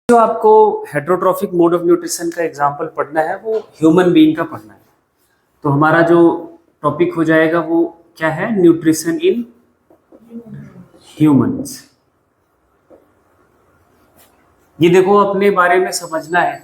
जो आपको heterotrophic mode of nutrition का एग्जांपल पढ़ना है वो ह्यूमन बीइंग का पढ़ना है। तो हमारा जो टॉपिक हो जाएगा वो क्या है, न्यूट्रिशन इन ह्यूमंस। ये देखो अपने बारे में समझना है,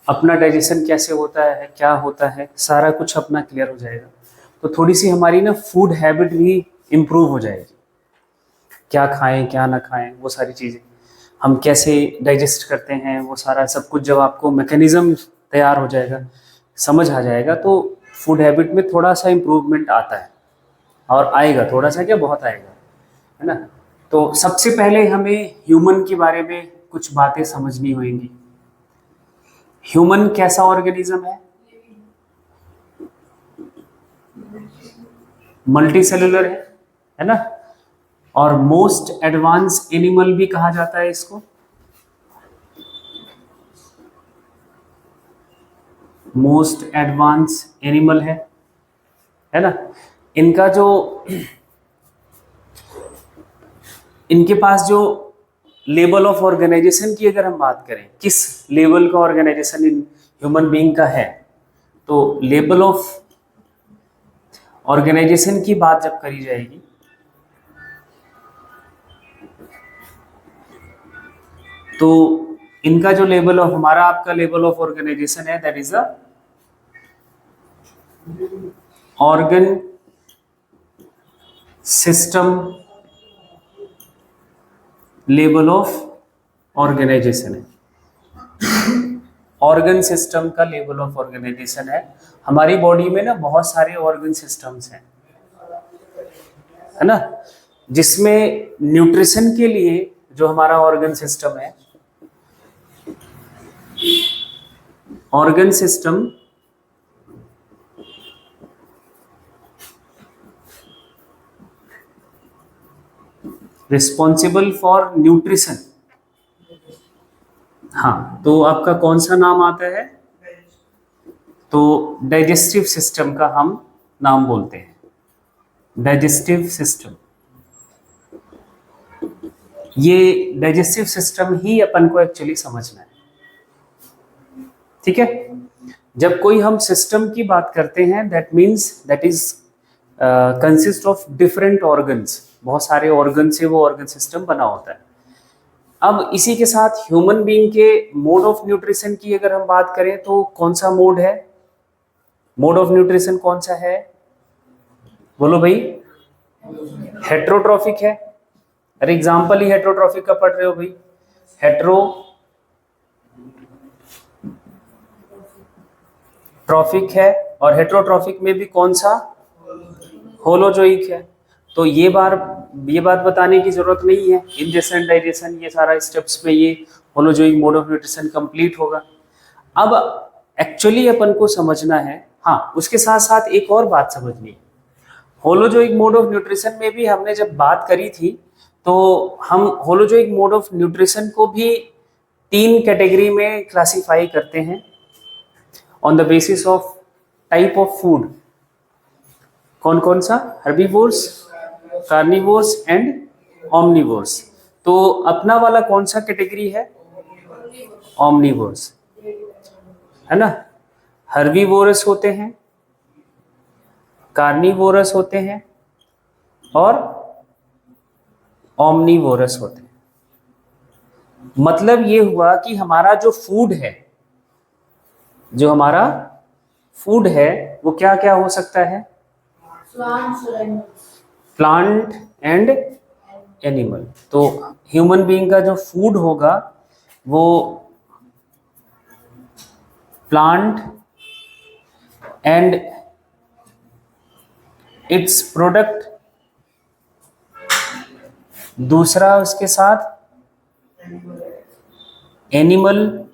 अपना डाइजेशन कैसे होता है, क्या होता है, सारा कुछ अपना क्लियर हो जाएगा। तो थोड़ी सी हमारी ना फूड हैबिट भी इम्प्रूव हो जाएगी, क्या खाएं क्या ना खाएं, वो सारी चीज़ें हम कैसे डाइजेस्ट करते हैं, वो सारा सब कुछ जब आपको मैकेनिज्म तैयार हो जाएगा, समझ आ जाएगा, तो फूड हैबिट में थोड़ा सा इम्प्रूवमेंट आता है और आएगा, थोड़ा सा क्या बहुत आएगा, है ना। तो सबसे पहले हमें ह्यूमन के बारे में कुछ बातें समझनी होंगी। ह्यूमन कैसा ऑर्गेनिज्म है? मल्टी सेलुलर है ना। और मोस्ट एडवांस एनिमल भी कहा जाता है इसको। मोस्ट एडवांस एनिमल है ना। इनका जो इनके पास जो लेवल ऑफ ऑर्गेनाइजेशन की अगर हम बात करें, किस लेवल का ऑर्गेनाइजेशन इन ह्यूमन बीइंग का है, तो लेवल ऑफ ऑर्गेनाइजेशन की बात जब करी जाएगी तो इनका जो लेवल ऑफ, हमारा आपका लेवल ऑफ ऑर्गेनाइजेशन है, that is a organ system level of organization है। ऑर्गन सिस्टम का लेवल ऑफ ऑर्गेनाइजेशन है। हमारी बॉडी में ना बहुत सारे ऑर्गन सिस्टम्स हैं, है ना, जिसमें न्यूट्रिशन के लिए जो हमारा ऑर्गन सिस्टम है, organ system responsible for nutrition. हाँ, तो आपका कौन सा नाम आता है? तो डाइजेस्टिव सिस्टम का हम नाम बोलते हैं, डाइजेस्टिव सिस्टम। ये डाइजेस्टिव सिस्टम ही अपन को एक्चुअली समझना है, ठीक है। जब कोई हम सिस्टम की बात करते हैं, that means that is consist of different organs, बहुत सारे ऑर्गन से वो ऑर्गन सिस्टम बना होता है। अब इसी के साथ ह्यूमन बीइंग के मोड ऑफ न्यूट्रिशन की अगर हम बात करें तो कौन सा मोड है, मोड ऑफ न्यूट्रिशन कौन सा है, बोलो भाई। हेट्रोट्रॉफिक है। अरे एग्जाम्पल ही हेट्रोट्रॉफिक का पढ़ रहे हो भाई। हेट्रोट्रॉफिक है, और हेट्रोट्रॉफिक में भी कौन सा, होलोजोइक है। तो ये बात बताने की जरूरत नहीं है, इंजेशन डाइजेशन ये सारा स्टेप्स में ये holozoic mode of nutrition complete होगा। अब एक्चुअली अपन को समझना है, हाँ, उसके साथ साथ एक और बात समझनी है। होलोजोइक मोड ऑफ न्यूट्रिशन में भी हमने जब बात करी थी, तो हम होलोजोइक मोड ऑफ न्यूट्रिशन को भी 3 कैटेगरी में क्लासिफाई करते हैं on the basis of type of food. कौन कौन सा? Herbivores, carnivores and omnivores. तो अपना वाला कौन सा कैटेगरी है? ओमनिवोर्स, है ना। हर्बीवोरस होते हैं, कार्निवोरस होते हैं और ओमनिवोरस होते हैं। मतलब ये हुआ कि हमारा जो फूड है, जो हमारा फूड है वो क्या क्या हो सकता है? Plant and animal. तो ह्यूमन बीइंग का जो फूड होगा वो प्लांट एंड इट्स प्रोडक्ट, दूसरा उसके साथ एनिमल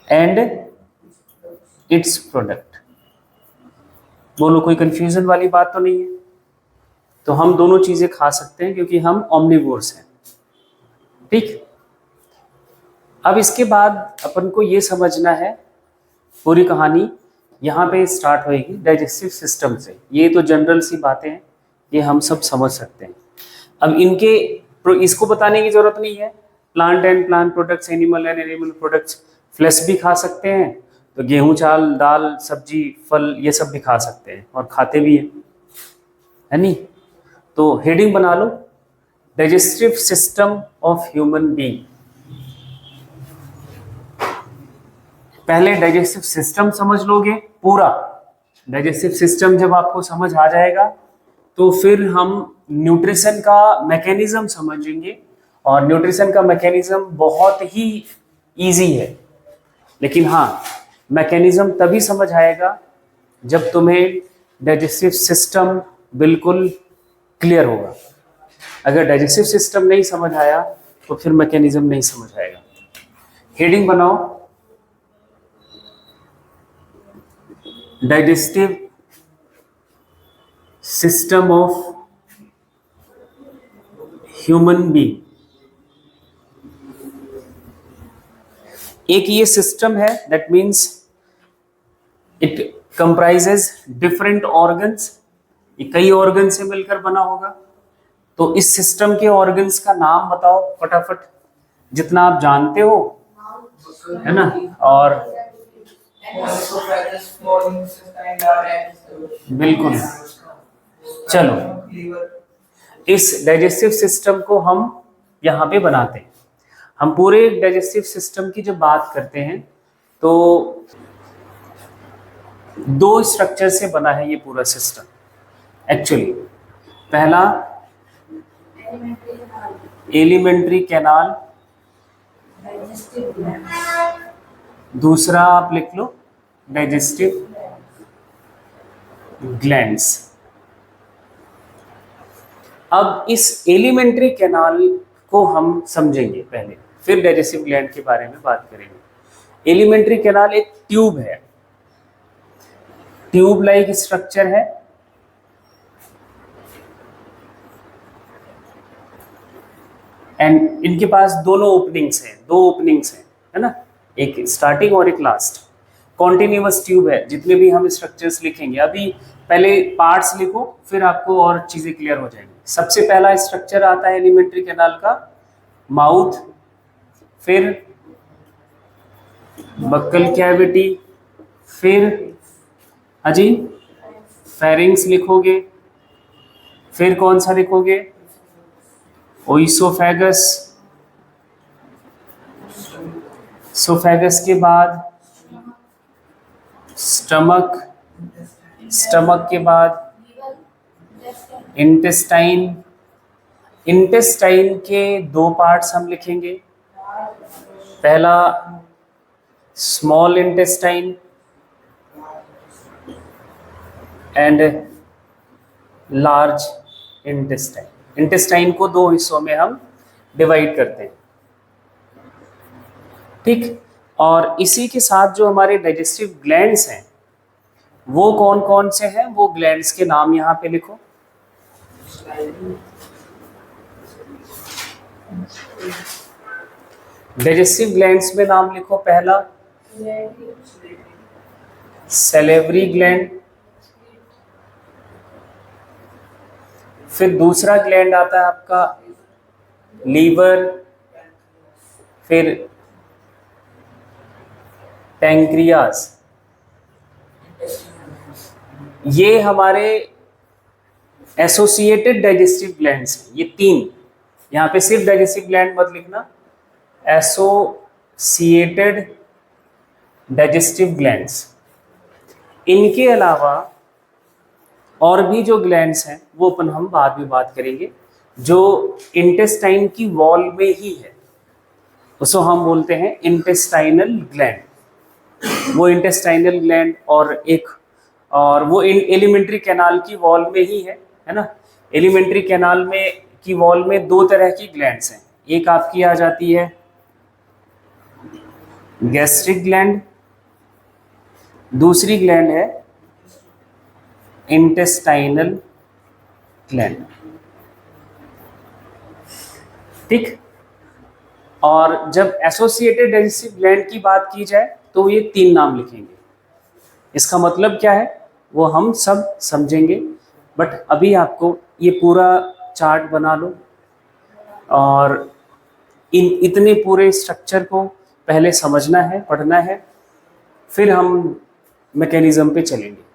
एंड इट्स प्रोडक्ट। बोलो, कोई कंफ्यूजन वाली बात तो नहीं है? तो हम दोनों चीजें खा सकते हैं क्योंकि हम ओमनिवोर्स हैं, ठीक। अब इसके बाद अपन को ये समझना है, पूरी कहानी यहाँ पे स्टार्ट होएगी डाइजेस्टिव सिस्टम से। ये तो जनरल सी बातें हैं, ये हम सब समझ सकते हैं। अब इसको बताने की जरूरत नहीं है, plant and plant products, animal and animal products, flash भी खा सकते हैं, तो गेहूं, चावल, दाल, सब्जी, फल, ये सब भी खा सकते हैं और खाते भी हैं, है नहीं। तो हेडिंग बना लो, digestive system of human being. पहले डाइजेस्टिव सिस्टम समझ लोगे पूरा। डाइजेस्टिव सिस्टम जब आपको समझ आ जाएगा तो फिर हम न्यूट्रिशन का मैकेनिज्म समझेंगे, और न्यूट्रिशन का मैकेनिज्म बहुत ही इजी है, लेकिन हाँ, मैकेनिज्म तभी समझ आएगा जब तुम्हें डाइजेस्टिव सिस्टम बिल्कुल क्लियर होगा। अगर डाइजेस्टिव सिस्टम नहीं समझ आया तो फिर मैकेनिज्म नहीं समझ आएगा। हेडिंग बनाओ, digestive system of human being. एक ये सिस्टम है, that means it comprises different organs, ये कई ऑर्गन से मिलकर बना होगा। तो इस सिस्टम के ऑर्गन्स का नाम बताओ फटाफट, जितना आप जानते हो, है ना। और बिल्कुल, चलो इस डाइजेस्टिव सिस्टम को हम यहाँ पे बनाते हैं। हम पूरे डाइजेस्टिव सिस्टम की जब बात करते हैं तो दो स्ट्रक्चर से बना है ये पूरा सिस्टम एक्चुअली। पहला एलिमेंट्री कैनाल, दूसरा आप लिख लो डाइजेस्टिव ग्लैंड्स। अब इस एलिमेंट्री कैनाल को हम समझेंगे पहले, फिर डाइजेस्टिव ग्लैंड के बारे में बात करेंगे। एलिमेंट्री कैनाल एक ट्यूब है, ट्यूब लाइक स्ट्रक्चर है, एंड इनके पास दोनों ओपनिंग्स हैं, दो ओपनिंग्स हैं, है ना, एक स्टार्टिंग और एक लास्ट। कॉन्टिन्यूअस ट्यूब है। जितने भी हम स्ट्रक्चर्स लिखेंगे, अभी पहले पार्ट्स लिखो, फिर आपको और चीजें क्लियर हो जाएंगी। सबसे पहला स्ट्रक्चर आता है एलिमेंट्री कैनाल का, माउथ, फिर बक्कल कैविटी, फिर अजी फेरिंग्स लिखोगे, फिर कौन सा लिखोगे, ओइसोफेगस, सोफेगस के बाद स्टमक, स्टमक के बाद इंटेस्टाइन। इंटेस्टाइन के दो पार्ट्स हम लिखेंगे, पहला small intestine and large intestine. Intestine को दो हिस्सों में हम डिवाइड करते हैं, ठीक। और इसी के साथ जो हमारे डाइजेस्टिव ग्लैंड्स हैं वो कौन कौन से हैं, वो ग्लैंड्स के नाम यहाँ पे लिखो। डाइजेस्टिव ग्लैंड्स में नाम लिखो, पहला सैलिवरी ग्लैंड, फिर दूसरा ग्लैंड आता है आपका लीवर, फिर पैंक्रियास। ये हमारे एसोसिएटेड डाइजेस्टिव ग्लैंड्स हैं, ये तीन। यहाँ पे सिर्फ डाइजेस्टिव ग्लैंड मत लिखना, एसोसिएटेड डाइजेस्टिव ग्लैंड्स। इनके अलावा और भी जो ग्लैंड्स हैं वो अपन हम बाद में बात करेंगे, जो इंटेस्टाइन की वॉल में ही है, उसको हम बोलते हैं इंटेस्टाइनल ग्लैंड। वो इंटेस्टाइनल ग्लैंड और वो एलिमेंट्री कैनाल की वॉल में ही है ना। एलिमेंट्री कैनाल में की वॉल में दो तरह की ग्लैंड्स हैं, एक आपकी आ जाती है गैस्ट्रिक ग्लैंड, दूसरी ग्लैंड है इंटेस्टाइनल ग्लैंड, ठीक। और जब एसोसिएटेड डाइजेस्टिव ग्लैंड की बात की जाए तो ये तीन नाम लिखेंगे। इसका मतलब क्या है वो हम सब समझेंगे, बट अभी आपको ये पूरा चार्ट बना लो और इन इतने पूरे स्ट्रक्चर को पहले समझना है, पढ़ना है, फिर हम मैकेनिज्म पे चलेंगे।